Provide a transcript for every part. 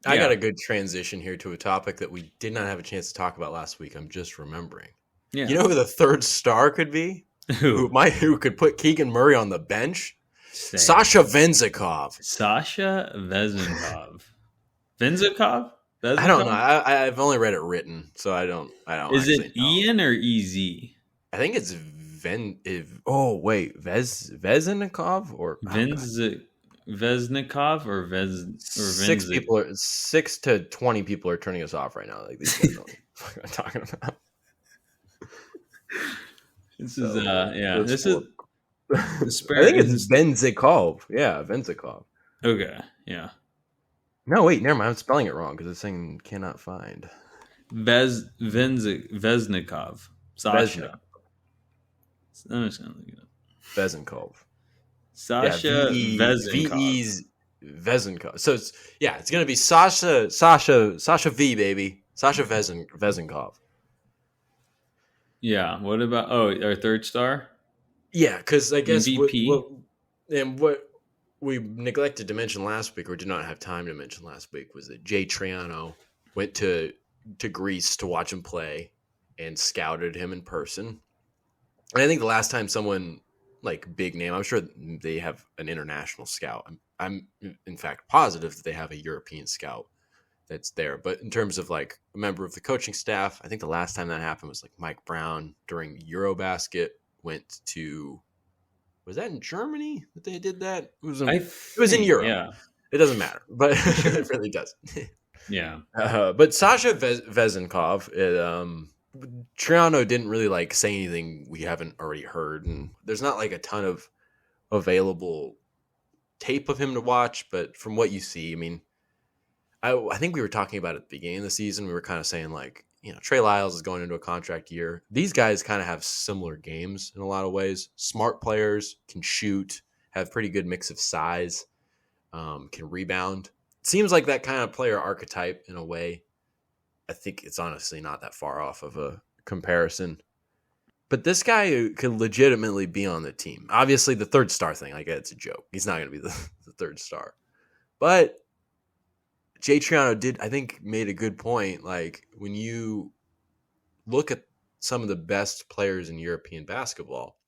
I got Yeah. a good transition here to a topic that we did not have a chance to talk about last week. I'm just remembering. You Yeah. know who the third star could be? Who? Who could put Keegan Murray on the bench? Say it. Sasha Vezenkov. Sasha Vezenkov. Venzikov? I don't know. Vezenkov? I've only read it written, so I don't Is actually it know. Ian or EZ? I think it's oh wait, Vezenkov or oh god. Venz Veznikov or Venzik? 6 to 20 people are turning us off right now. Like these guys don't know what I'm talking about. This is So yeah. let's This is look. the I spare think is it's Vezenkov. Yeah, Vezenkov. okay. Yeah. No, wait, never mind. I'm spelling it wrong because it's saying cannot find. Veznikov. Veznik. Sasha. I'm just gonna look it up. Vezenkov. Yeah, Sasha Vezenkov. VE's Vezenkov. So it's gonna be Sasha V baby. Sasha Vezenkov. Yeah. What about our third star? Yeah, because I guess MVP? what we neglected to mention last week, or did not have time to mention last week, was that Jay Triano went to Greece to watch him play and scouted him in person. And I think the last time someone like big name, I'm sure they have an international scout. I'm in fact positive that they have a European scout that's there. But in terms of like a member of the coaching staff, I think the last time that happened was like Mike Brown during Eurobasket went to. Was that in Germany that they did that? It was in Europe. Yeah. It doesn't matter, but it really does. Yeah. But Sasha Vezenkov, Triano didn't really like say anything we haven't already heard, and there's not like a ton of available tape of him to watch. But from what you see, I mean, I think we were talking about it at the beginning of the season. We were kind of saying like, Trey Lyles is going into a contract year. These guys kind of have similar games in a lot of ways. Smart players, can shoot, have pretty good mix of size, can rebound. Seems like that kind of player archetype in a way. I think it's honestly not that far off of a comparison. But this guy could legitimately be on the team. Obviously, the third star thing, like it's a joke. He's not going to be the third star. But Jay Triano made a good point. Like when you look at some of the best players in European basketball,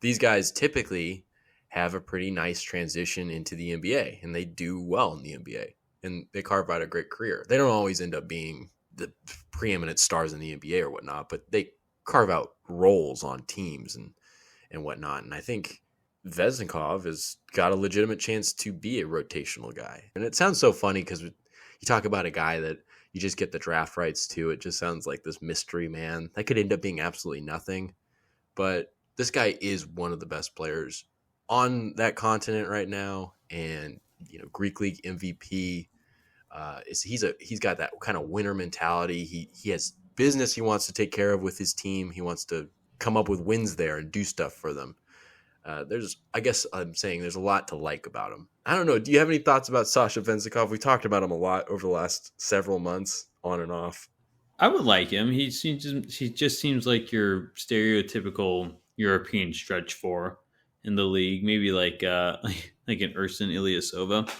these guys typically have a pretty nice transition into the NBA, and they do well in the NBA, and they carve out a great career. They don't always end up being the preeminent stars in the NBA or whatnot, but they carve out roles on teams and whatnot. And I think Vezenkov has got a legitimate chance to be a rotational guy. And it sounds so funny because you talk about a guy that you just get the draft rights to. It just sounds like this mystery man. That could end up being absolutely nothing. But this guy is one of the best players on that continent right now. And, Greek League MVP. He's got that kind of winner mentality. He has business he wants to take care of with his team. He wants to come up with wins there and do stuff for them. I guess I'm saying there's a lot to like about him. I don't know. Do you have any thoughts about Sasha Vezenkov? We talked about him a lot over the last several months, on and off. I would like him. He just seems like your stereotypical European stretch four in the league. Maybe like like an Ersan Ilyasova.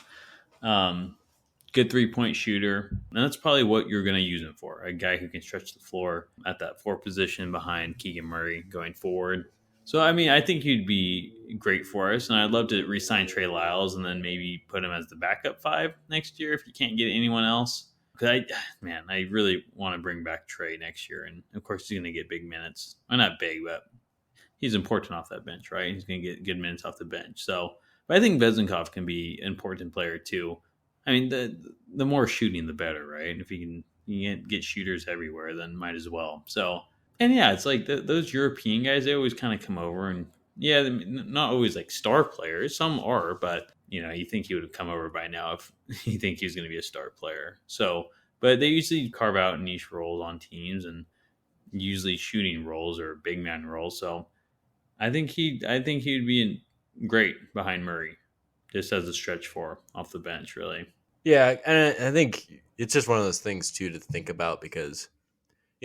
Good 3-point shooter. And that's probably what you're going to use him for. A guy who can stretch the floor at that 4 position behind Keegan Murray going forward. So, I mean, I think he'd be great for us. And I'd love to re-sign Trey Lyles and then maybe put him as the backup 5 next year if you can't get anyone else. Because I really want to bring back Trey next year. And, of course, he's going to get big minutes. Well, not big, but he's important off that bench, right? He's going to get good minutes off the bench. So, but I think Vezenkov can be an important player, too. I mean, the more shooting, the better, right? If you can get shooters everywhere, then might as well. So, and yeah, it's like those European guys, they always kind of come over and, yeah, not always like star players. Some are, but, you think he would have come over by now if you think he was going to be a star player. So, but they usually carve out niche roles on teams and usually shooting roles or big man roles. So I think he'd be great behind Murray. Just as a stretch 4 off the bench, really. Yeah, and I think it's just one of those things, too, to think about because,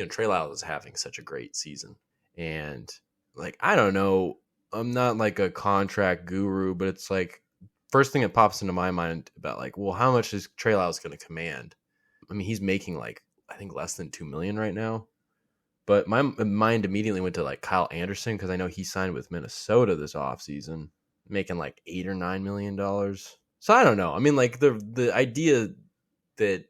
Trey Lyles is having such a great season. And, like, I don't know, I'm not like a contract guru, but it's like first thing that pops into my mind about like, well, how much is Trey Lyles going to command? I mean, he's making like I think less than $2 million right now. But my mind immediately went to like Kyle Anderson because I know he signed with Minnesota this offseason, making like $8 or $9 million. So I don't know. I mean, like the idea that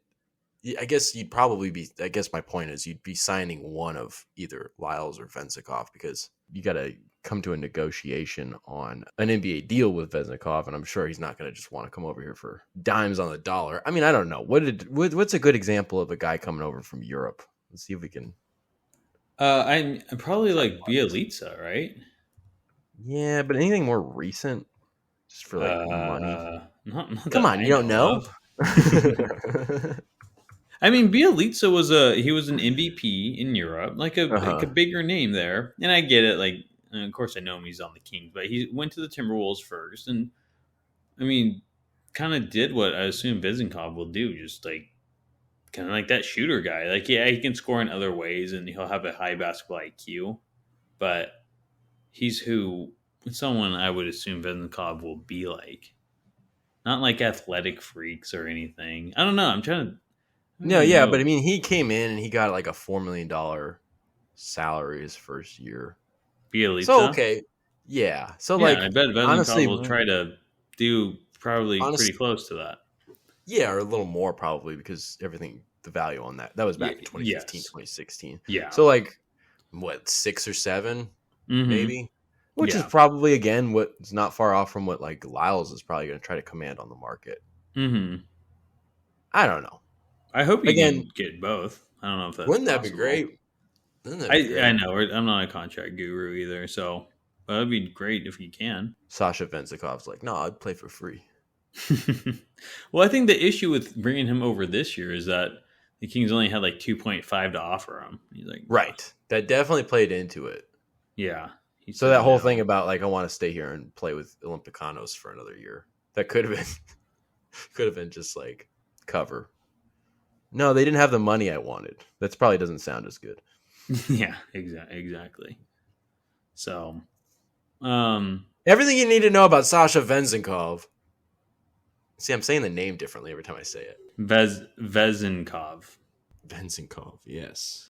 I guess you'd probably be. I guess my point is you'd be signing one of either Lyles or Vezenkov because you got to come to a negotiation on an NBA deal with Vezenkov, and I'm sure he's not going to just want to come over here for dimes on the dollar. I mean, I don't know. What's a good example of a guy coming over from Europe? Let's see if we can. I'm probably like Bielitsa, right? Yeah, but anything more recent, just for like money. Not Come that on, I you don't know? of. I mean, Bielitsa was an MVP in Europe, like a bigger name there, and I get it. Like, and of course, I know him; he's on the Kings, but he went to the Timberwolves first, and I mean, kind of did what I assume Vezenkov will do, just like kind of like that shooter guy. Like, yeah, he can score in other ways, and he'll have a high basketball IQ, but he's someone I would assume Vezenkov will be like. Not like athletic freaks or anything. I don't know. I don't No, even yeah, know. but I mean, he came in and he got like a $4 million salary his first year. So Bielitsa. okay, yeah. So Yeah, and like I bet Vezenkov honestly, will try to do probably pretty honest, close to that. yeah, or a little more probably because everything the value on that was back in 2015, Yes. 2016. Yeah. So like what 6 or 7 Mm-hmm. maybe, which is Yeah. probably again what's not far off from what like Lyles is probably going to try to command on the market. Mm-hmm. I don't know. I hope you Again, can get both. I don't know if that's wouldn't that be possible. great? Wouldn't that be I great? know. I'm not a contract guru either, so but that'd be great if you can. Sasha Venzikov's like, no, I'd play for free. Well, I think the issue with bringing him over this year is that the Kings only had like 2.5 to offer him. He's like, Right. That definitely played into it. yeah. He So said that whole no. thing about like I want to stay here and play with Olympicanos for another year. That could have been just like cover. No, they didn't have the money I wanted. That probably doesn't sound as good. Yeah, exactly. So, Everything you need to know about Sasha Vezenkov. See, I'm saying the name differently every time I say it. Vezenkov. Vezenkov, yes.